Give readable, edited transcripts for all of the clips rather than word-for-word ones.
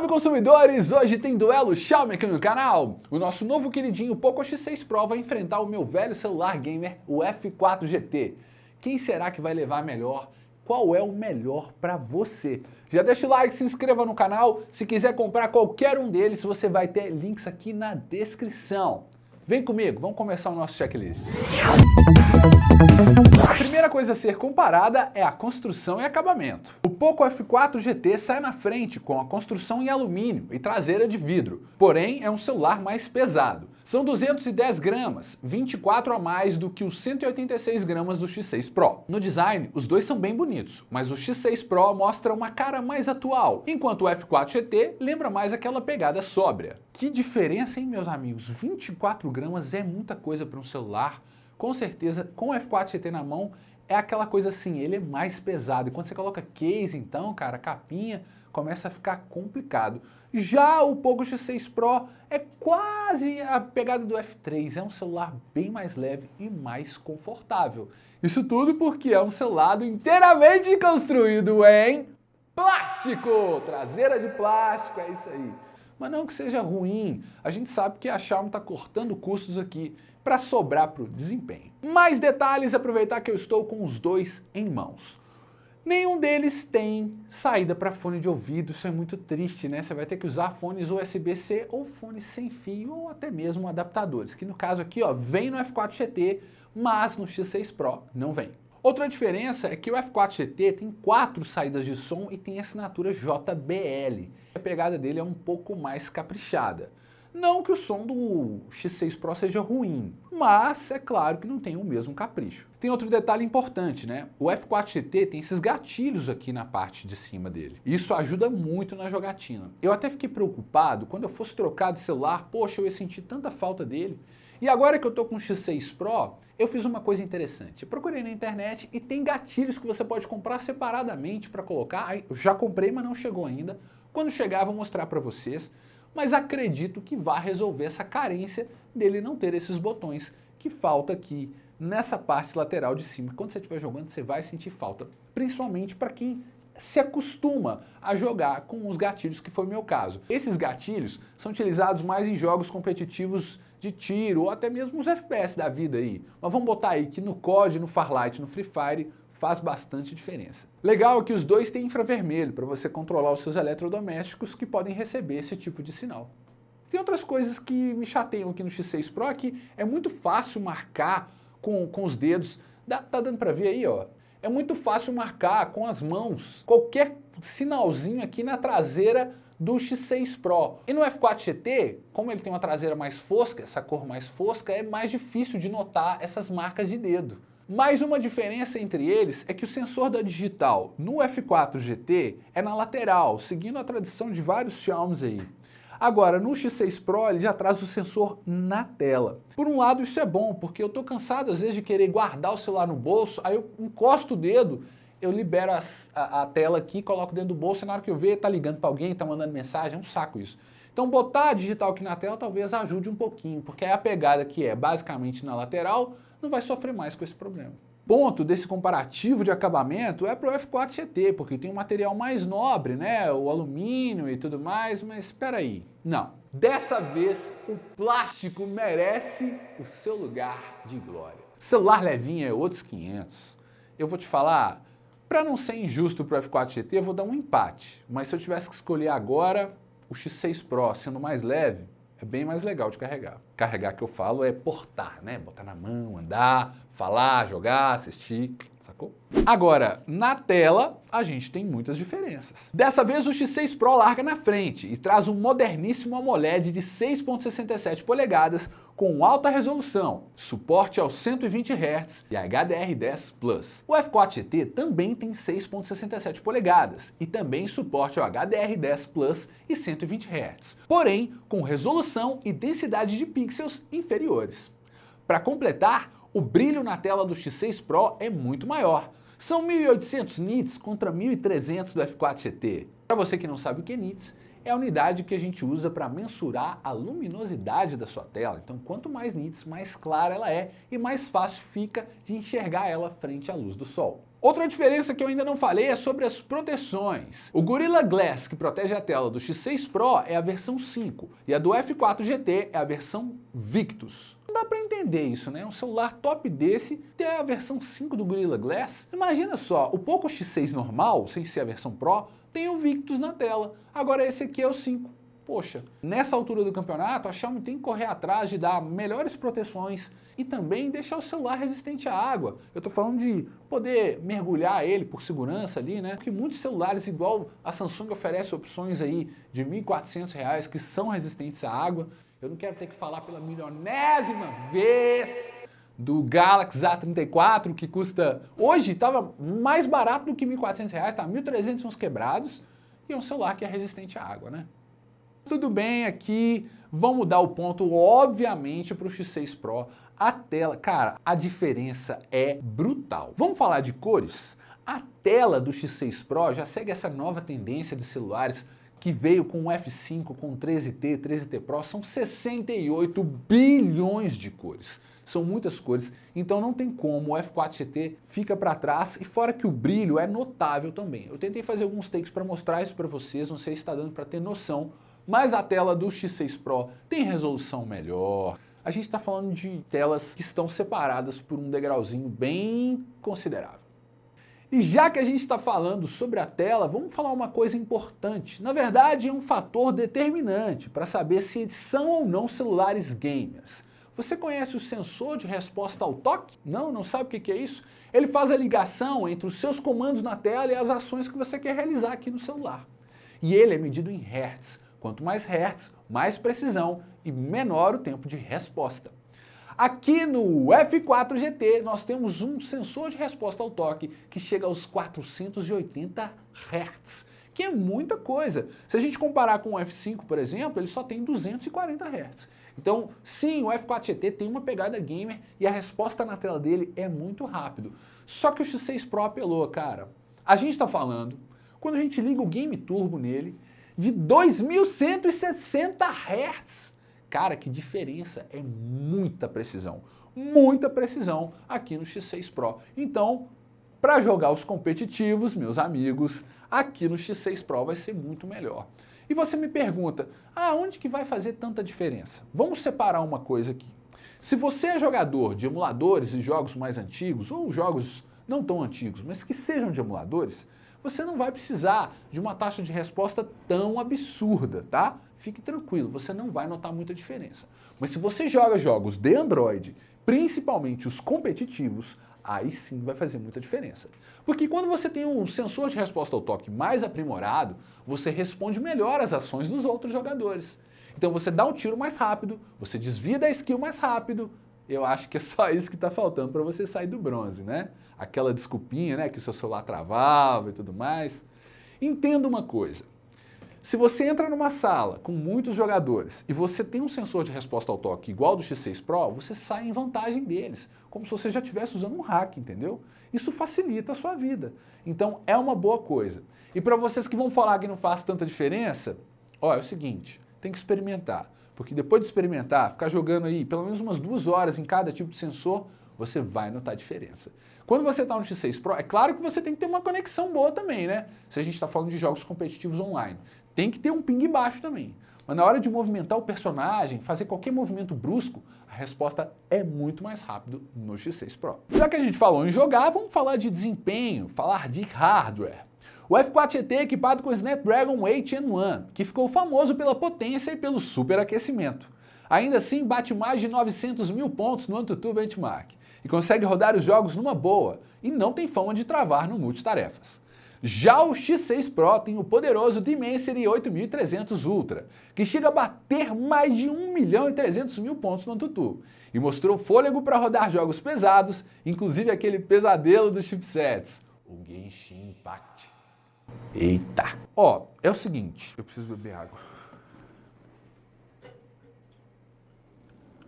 Salve consumidores! Hoje tem duelo Xiaomi aqui no canal. O nosso novo queridinho Poco X6 Pro vai enfrentar o meu velho celular gamer, o F4 GT. Quem será que vai levar melhor? Qual é o melhor para você? Já deixa o like, se inscreva no canal. Se quiser comprar qualquer um deles, você vai ter links aqui na descrição. Vem comigo, vamos começar o nosso checklist. A primeira coisa a ser comparada é a construção e acabamento. O Poco F4 GT sai na frente com a construção em alumínio e traseira de vidro, porém é um celular mais pesado. São 210 gramas, 24 a mais do que os 186 gramas do X6 Pro. No design, os dois são bem bonitos, mas o X6 Pro mostra uma cara mais atual, enquanto o F4 GT lembra mais aquela pegada sóbria. Que diferença, hein, meus amigos? 24 gramas é muita coisa para um celular. Com certeza, com o F4 GT na mão, é aquela coisa assim, ele é mais pesado. E quando você coloca case, então, cara, capinha, começa a ficar complicado. Já o Poco X6 Pro é quase a pegada do F3, é um celular bem mais leve e mais confortável. Isso tudo porque é um celular inteiramente construído em plástico, traseira de plástico, é isso aí. Mas não que seja ruim, a gente sabe que a Xiaomi está cortando custos aqui para sobrar para o desempenho. Mais detalhes, aproveitar que eu estou com os dois em mãos. Nenhum deles tem saída para fone de ouvido, isso é muito triste, né? Você vai ter que usar fones USB-C ou fones sem fio ou até mesmo adaptadores, que no caso aqui, ó, vem no F4 GT, mas no X6 Pro não vem. Outra diferença é que o F4 GT tem 4 saídas de som e tem assinatura JBL. A pegada dele é um pouco mais caprichada. Não que o som do X6 Pro seja ruim, mas é claro que não tem o mesmo capricho. Tem outro detalhe importante, né? O F4 GT tem esses gatilhos aqui na parte de cima dele. Isso ajuda muito na jogatina. Eu até fiquei preocupado quando eu fosse trocar de celular, poxa, eu ia sentir tanta falta dele. E agora que eu tô com o X6 Pro, eu fiz uma coisa interessante. Eu procurei na internet e tem gatilhos que você pode comprar separadamente para colocar. Eu já comprei, mas não chegou ainda. Quando chegar, eu vou mostrar para vocês. Mas acredito que vai resolver essa carência dele não ter esses botões que falta aqui nessa parte lateral de cima. Quando você estiver jogando, você vai sentir falta, principalmente para quem se acostuma a jogar com os gatilhos, que foi o meu caso. Esses gatilhos são utilizados mais em jogos competitivos de tiro ou até mesmo os FPS da vida aí. Mas vamos botar aí que no COD, no Farlight, no Free Fire faz bastante diferença. Legal é que os dois têm infravermelho para você controlar os seus eletrodomésticos que podem receber esse tipo de sinal. Tem outras coisas que me chateiam aqui no X6 Pro que é muito fácil marcar com os dedos. Tá dando para ver aí, ó? É muito fácil marcar com as mãos qualquer sinalzinho aqui na traseira do X6 Pro. E no F4 GT, como ele tem uma traseira mais fosca, essa cor mais fosca, é mais difícil de notar essas marcas de dedo. Mais uma diferença entre eles é que o sensor da digital no F4 GT é na lateral, seguindo a tradição de vários Xiaomis aí. Agora, no X6 Pro ele já traz o sensor na tela. Por um lado isso é bom, porque eu tô cansado às vezes de querer guardar o celular no bolso, aí eu encosto o dedo, eu libero a tela aqui, coloco dentro do bolso e na hora que eu ver tá ligando para alguém, tá mandando mensagem, é um saco isso. Então botar a digital aqui na tela talvez ajude um pouquinho, porque aí a pegada que é basicamente na lateral não vai sofrer mais com esse problema. Ponto desse comparativo de acabamento é para o F4 GT, porque tem um material mais nobre, né? O alumínio e tudo mais, mas espera aí. Não, dessa vez o plástico merece o seu lugar de glória. Celular levinho é outros 500. Eu vou te falar, para não ser injusto para o F4 GT, eu vou dar um empate. Mas se eu tivesse que escolher agora, o X6 Pro sendo mais leve, é bem mais legal de carregar. Carregar que eu falo é portar, né? Botar na mão, andar, falar, jogar, assistir, sacou? Agora, na tela, a gente tem muitas diferenças. Dessa vez o X6 Pro larga na frente e traz um moderníssimo AMOLED de 6.67 polegadas com alta resolução, suporte aos 120 Hz e HDR10+. O F4 GT também tem 6.67 polegadas e também suporte ao HDR10+ e 120 Hz, porém com resolução e densidade de pixels inferiores. Para completar, o brilho na tela do X6 Pro é muito maior. São 1800 nits contra 1300 do F4 GT. Para você que não sabe o que é nits, é a unidade que a gente usa para mensurar a luminosidade da sua tela. Então, quanto mais nits, mais clara ela é e mais fácil fica de enxergar ela frente à luz do sol. Outra diferença que eu ainda não falei é sobre as proteções. O Gorilla Glass, que protege a tela do X6 Pro, é a versão 5, e a do F4 GT é a versão Victus. Não dá pra entender isso, né? Um celular top desse ter a versão 5 do Gorilla Glass. Imagina só, o Poco X6 normal, sem ser a versão Pro, tem o Victus na tela. Agora esse aqui é o 5. Poxa, nessa altura do campeonato, a Xiaomi tem que correr atrás de dar melhores proteções e também deixar o celular resistente à água. Eu tô falando de poder mergulhar ele por segurança ali, né? Porque muitos celulares, igual a Samsung, oferece opções aí de R$ 1.400 que são resistentes à água. Eu não quero ter que falar pela milionésima vez do Galaxy A34, que custa... Hoje estava mais barato do que R$ 1.400, tá? 1.300 uns quebrados, e é um celular que é resistente à água, né? Tudo bem aqui, vamos mudar o ponto, obviamente, para o X6 Pro. A tela, cara, a diferença é brutal. Vamos falar de cores? A tela do X6 Pro já segue essa nova tendência de celulares que veio com o F5, com o 13T, 13T Pro, são 68 bilhões de cores. São muitas cores, então não tem como, o F4 GT fica para trás, e fora que o brilho é notável também. Eu tentei fazer alguns takes para mostrar isso para vocês, não sei se está dando para ter noção, mas a tela do X6 Pro tem resolução melhor. A gente está falando de telas que estão separadas por um degrauzinho bem considerável. E já que a gente está falando sobre a tela, vamos falar uma coisa importante. Na verdade, é um fator determinante para saber se são ou não celulares gamers. Você conhece o sensor de resposta ao toque? Não sabe o que é isso? Ele faz a ligação entre os seus comandos na tela e as ações que você quer realizar aqui no celular. E ele é medido em hertz. Quanto mais hertz, mais precisão e menor o tempo de resposta. Aqui no F4 GT nós temos um sensor de resposta ao toque que chega aos 480 Hz, que é muita coisa. Se a gente comparar com o F5, por exemplo, ele só tem 240 Hz. Então, sim, o F4 GT tem uma pegada gamer e a resposta na tela dele é muito rápido. Só que o X6 Pro apelou, cara. A gente está falando, quando a gente liga o Game Turbo nele, de 2160 Hz. Cara, que diferença, é muita precisão aqui no X6 Pro. Então, para jogar os competitivos, meus amigos, aqui no X6 Pro vai ser muito melhor. E você me pergunta, onde que vai fazer tanta diferença? Vamos separar uma coisa aqui. Se você é jogador de emuladores e jogos mais antigos, ou jogos não tão antigos, mas que sejam de emuladores, você não vai precisar de uma taxa de resposta tão absurda, tá? Fique tranquilo, você não vai notar muita diferença. Mas se você joga jogos de Android, principalmente os competitivos, aí sim vai fazer muita diferença. Porque quando você tem um sensor de resposta ao toque mais aprimorado, você responde melhor às ações dos outros jogadores. Então você dá um tiro mais rápido, você desvia da skill mais rápido. Eu acho que é só isso que está faltando para você sair do bronze, né? Aquela desculpinha, né, que o seu celular travava e tudo mais. Entenda uma coisa. Se você entra numa sala com muitos jogadores e você tem um sensor de resposta ao toque igual ao do X6 Pro, você sai em vantagem deles, como se você já estivesse usando um hack, entendeu? Isso facilita a sua vida. Então é uma boa coisa. E para vocês que vão falar que não faz tanta diferença, é o seguinte, tem que experimentar. Porque depois de experimentar, ficar jogando aí pelo menos umas 2 horas em cada tipo de sensor, você vai notar a diferença. Quando você está no X6 Pro, é claro que você tem que ter uma conexão boa também, né? Se a gente está falando de jogos competitivos online. Tem que ter um ping baixo também. Mas na hora de movimentar o personagem, fazer qualquer movimento brusco, a resposta é muito mais rápido no X6 Pro. Já que a gente falou em jogar, vamos falar de desempenho, falar de hardware. O F4 GT é equipado com o Snapdragon 8 Gen 1, que ficou famoso pela potência e pelo superaquecimento. Ainda assim, bate mais de 900 mil pontos no AnTuTu Benchmark e consegue rodar os jogos numa boa e não tem fama de travar no multitarefas. Já o X6 Pro tem o poderoso Dimensity 8300 Ultra, que chega a bater mais de 1.300.000 pontos no AnTuTu e mostrou fôlego para rodar jogos pesados, inclusive aquele pesadelo dos chipsets, o Genshin Impact. Eita! É o seguinte, eu preciso beber água.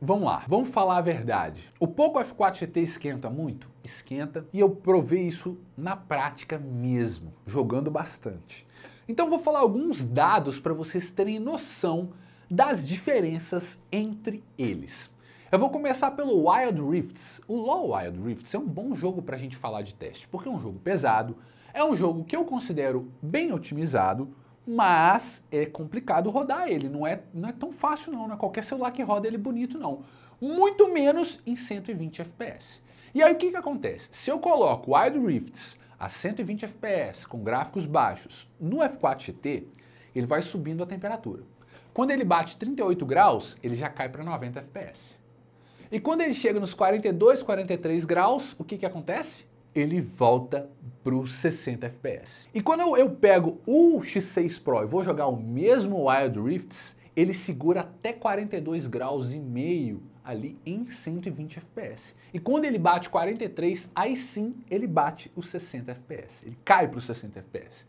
Vamos lá, vamos falar a verdade. O Poco F4 GT esquenta muito? Esquenta, e eu provei isso na prática mesmo, jogando bastante. Então vou falar alguns dados para vocês terem noção das diferenças entre eles. Eu vou começar pelo Wild Rifts. O LoL Wild Rifts é um bom jogo pra gente falar de teste, porque é um jogo pesado, é um jogo que eu considero bem otimizado, mas é complicado rodar ele, não é tão fácil não é qualquer celular que roda ele bonito não. Muito menos em 120 FPS. E aí o que acontece? Se eu coloco o Wild Rifts a 120 FPS com gráficos baixos no F4 GT, ele vai subindo a temperatura. Quando ele bate 38 graus, ele já cai para 90 FPS. E quando ele chega nos 42, 43 graus, o que acontece? Ele volta para os 60 FPS. E quando eu pego o X6 Pro e vou jogar o mesmo Wild Rifts, ele segura até 42 graus e meio ali em 120 FPS. E quando ele bate 43, aí sim ele bate os 60 FPS. Ele cai para os 60 FPS.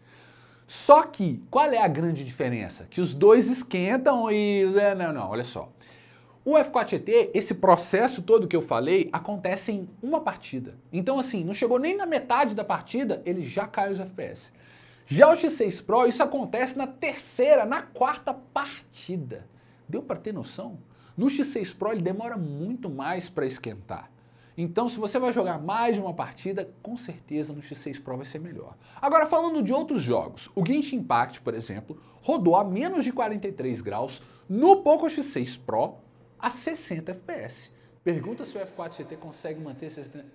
Só que, qual é a grande diferença? Que os dois esquentam e... Não, olha só. O F4 GT, esse processo todo que eu falei, acontece em uma partida. Então assim, não chegou nem na metade da partida, ele já cai os FPS. Já o X6 Pro, isso acontece na terceira, na quarta partida. Deu para ter noção? No X6 Pro ele demora muito mais para esquentar. Então, se você vai jogar mais de uma partida, com certeza no X6 Pro vai ser melhor. Agora, falando de outros jogos, o Genshin Impact, por exemplo, rodou a menos de 43 graus no Poco X6 Pro a 60 FPS. Pergunta se o F4 GT consegue manter 60...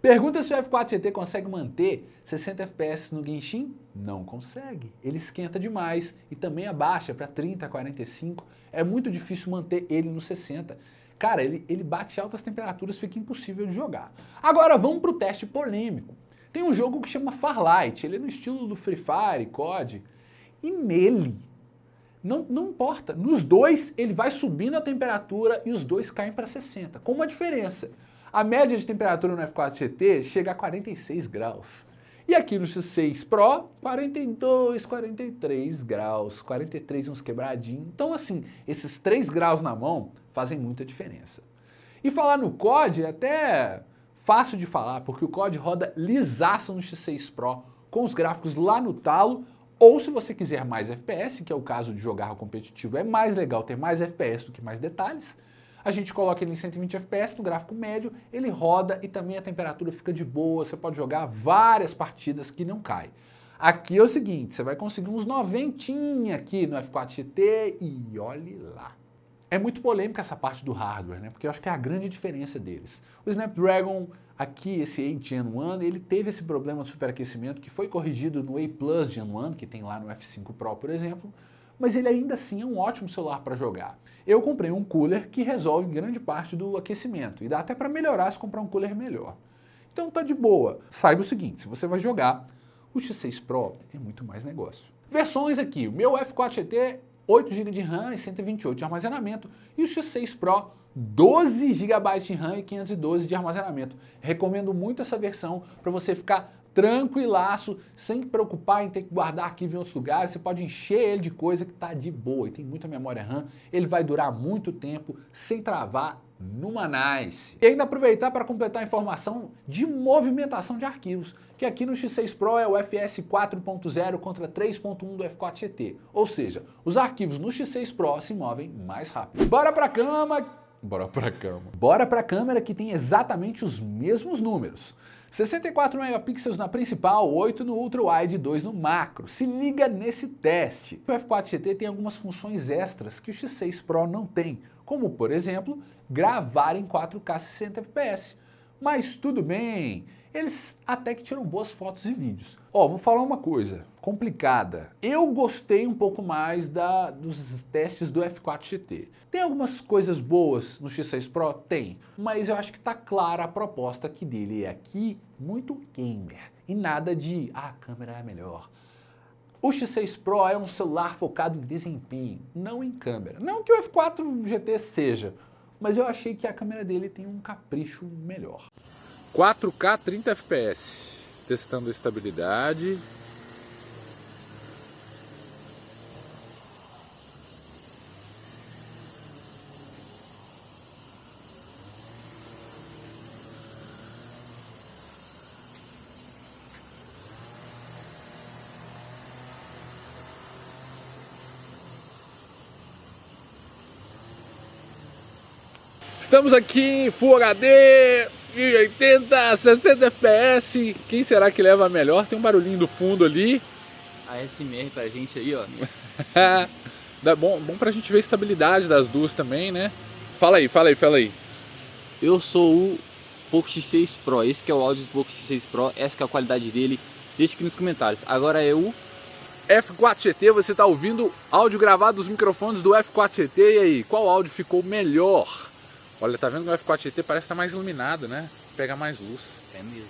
Pergunta se o F4 GT consegue manter 60 FPS no Genshin? Não consegue. Ele esquenta demais e também abaixa para 30, 45. É muito difícil manter ele no 60. Cara, ele bate altas temperaturas, fica impossível de jogar. Agora vamos para o teste polêmico. Tem um jogo que chama Farlight, ele é no estilo do Free Fire, COD, e nele, não importa, nos dois ele vai subindo a temperatura e os dois caem para 60, com uma diferença. A média de temperatura no F4 GT chega a 46 graus. E aqui no X6 Pro, 42, 43 graus, 43 uns quebradinhos. Então assim, esses 3 graus na mão fazem muita diferença. E falar no COD é até fácil de falar, porque o COD roda lisaço no X6 Pro, com os gráficos lá no talo, ou se você quiser mais FPS, que é o caso de jogar competitivo, é mais legal ter mais FPS do que mais detalhes, a gente coloca ele em 120 FPS no gráfico médio, ele roda e também a temperatura fica de boa, você pode jogar várias partidas que não cai. Aqui é o seguinte, você vai conseguir uns 90 aqui no F4 GT e olhe lá. É muito polêmica essa parte do hardware, né? Porque eu acho que é a grande diferença deles. O Snapdragon, aqui esse 8 Gen 1, ele teve esse problema de superaquecimento que foi corrigido no A Plus Gen 1, que tem lá no F5 Pro, por exemplo, mas ele ainda assim é um ótimo celular para jogar. Eu comprei um cooler que resolve grande parte do aquecimento e dá até para melhorar se comprar um cooler melhor. Então tá de boa. Saiba o seguinte, se você vai jogar, o X6 Pro é muito mais negócio. Versões aqui, o meu F4 GT, 8 GB de RAM e 128 de armazenamento, e o X6 Pro, 12 GB de RAM e 512 de armazenamento. Recomendo muito essa versão para você ficar tranquilaço, sem preocupar em ter que guardar arquivo em outros lugares. Você pode encher ele de coisa que tá de boa e tem muita memória RAM. Ele vai durar muito tempo sem travar numa nice. E ainda aproveitar para completar a informação de movimentação de arquivos, que aqui no X6 Pro é o FS 4.0 contra 3.1 do F4 GT. Ou seja, os arquivos no X6 Pro se movem mais rápido. Bora pra cama! Bora pra câmera que tem exatamente os mesmos números. 64 megapixels na principal, 8 no ultra wide e 2 no macro. Se liga nesse teste. O F4 GT tem algumas funções extras que o X6 Pro não tem, como por exemplo, gravar em 4K 60 FPS. Mas tudo bem, eles até que tiram boas fotos e vídeos. Vou falar uma coisa complicada. Eu gostei um pouco mais dos testes do F4 GT. Tem algumas coisas boas no X6 Pro? Tem. Mas eu acho que tá clara a proposta que dele é aqui muito gamer. E nada de, a câmera é melhor. O X6 Pro é um celular focado em desempenho, não em câmera. Não que o F4 GT seja, mas eu achei que a câmera dele tem um capricho melhor. 4K 30 FPS, testando a estabilidade. Estamos aqui em Full HD, 1080, 60 FPS. Quem será que leva melhor? Tem um barulhinho do fundo ali. A SMR pra gente aí, ó. Dá bom pra gente ver a estabilidade das duas também, né? Fala aí. Eu sou o Poco X6 Pro. Esse que é o áudio do Poco X6 Pro. Essa que é a qualidade dele. Deixa aqui nos comentários. Agora é o F4 GT, você está ouvindo áudio gravado dos microfones do F4 GT. E aí, qual áudio ficou melhor? Olha, tá vendo que o F4 GT parece estar mais iluminado, né? Pega mais luz. É mesmo.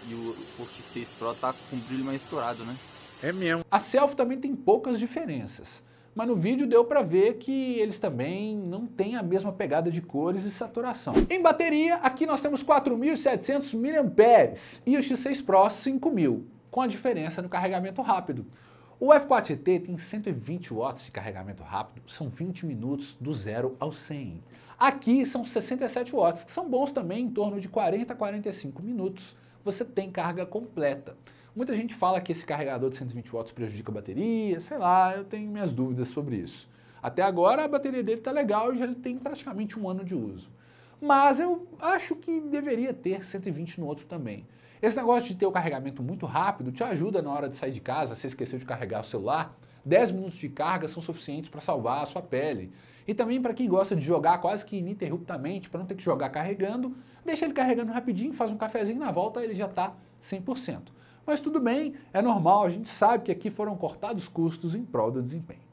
E o Poco X6 Pro tá com o brilho mais estourado, né? É mesmo. A selfie também tem poucas diferenças, mas no vídeo deu para ver que eles também não têm a mesma pegada de cores e saturação. Em bateria, aqui nós temos 4.700 mAh e o X6 Pro 5.000, com a diferença no carregamento rápido. O F4 GT tem 120 watts de carregamento rápido, são 20 minutos do 0 ao 100. Aqui são 67 watts, que são bons também, em torno de 40 a 45 minutos, você tem carga completa. Muita gente fala que esse carregador de 120 watts prejudica a bateria, sei lá, eu tenho minhas dúvidas sobre isso. Até agora a bateria dele está legal e já tem praticamente 1 ano de uso. Mas eu acho que deveria ter 120 no outro também. Esse negócio de ter o carregamento muito rápido te ajuda na hora de sair de casa, você esqueceu de carregar o celular, 10 minutos de carga são suficientes para salvar a sua pele. E também para quem gosta de jogar quase que ininterruptamente, para não ter que jogar carregando, deixa ele carregando rapidinho, faz um cafezinho, na volta ele já está 100%. Mas tudo bem, é normal, a gente sabe que aqui foram cortados custos em prol do desempenho.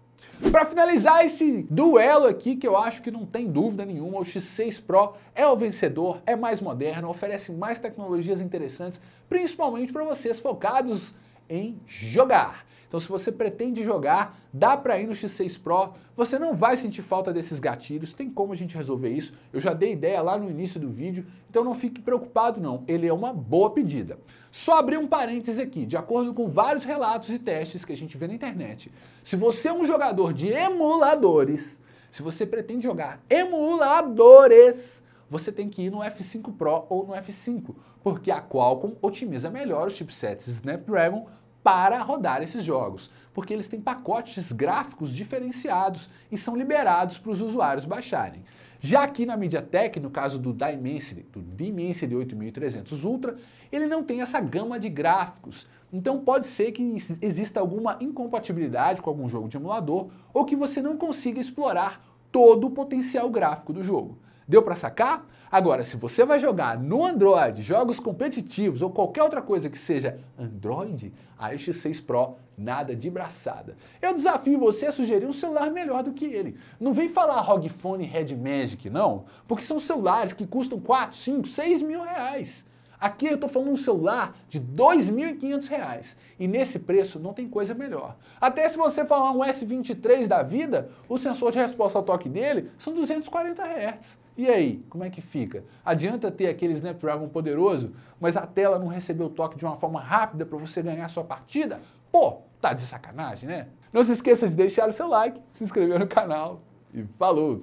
Para finalizar esse duelo aqui, que eu acho que não tem dúvida nenhuma, o X6 Pro é o vencedor, é mais moderno, oferece mais tecnologias interessantes, principalmente para vocês focados em jogar. Então se você pretende jogar, dá para ir no X6 Pro, você não vai sentir falta desses gatilhos, tem como a gente resolver isso, eu já dei ideia lá no início do vídeo, então não fique preocupado não, ele é uma boa pedida. Só abrir um parêntese aqui, de acordo com vários relatos e testes que a gente vê na internet, se você é um jogador de emuladores, se você pretende jogar emuladores, você tem que ir no F5 Pro ou no F5, porque a Qualcomm otimiza melhor os chipsets Snapdragon para rodar esses jogos, porque eles têm pacotes gráficos diferenciados e são liberados para os usuários baixarem. Já aqui na MediaTek, no caso do Dimensity 8300 Ultra, ele não tem essa gama de gráficos, então pode ser que exista alguma incompatibilidade com algum jogo de emulador ou que você não consiga explorar todo o potencial gráfico do jogo. Deu para sacar? Agora, se você vai jogar no Android, jogos competitivos ou qualquer outra coisa que seja Android, a X6 Pro nada de braçada. Eu desafio você a sugerir um celular melhor do que ele. Não vem falar ROG Phone Red Magic, não, porque são celulares que custam 4, 5, 6 mil reais. Aqui eu estou falando de um celular de R$ 2.500 e nesse preço não tem coisa melhor. Até se você falar um S23 da vida, o sensor de resposta ao toque dele são 240 Hz. E aí, como é que fica? Adianta ter aquele Snapdragon poderoso, mas a tela não recebeu o toque de uma forma rápida para você ganhar a sua partida? Pô, tá de sacanagem, né? Não se esqueça de deixar o seu like, se inscrever no canal e falou!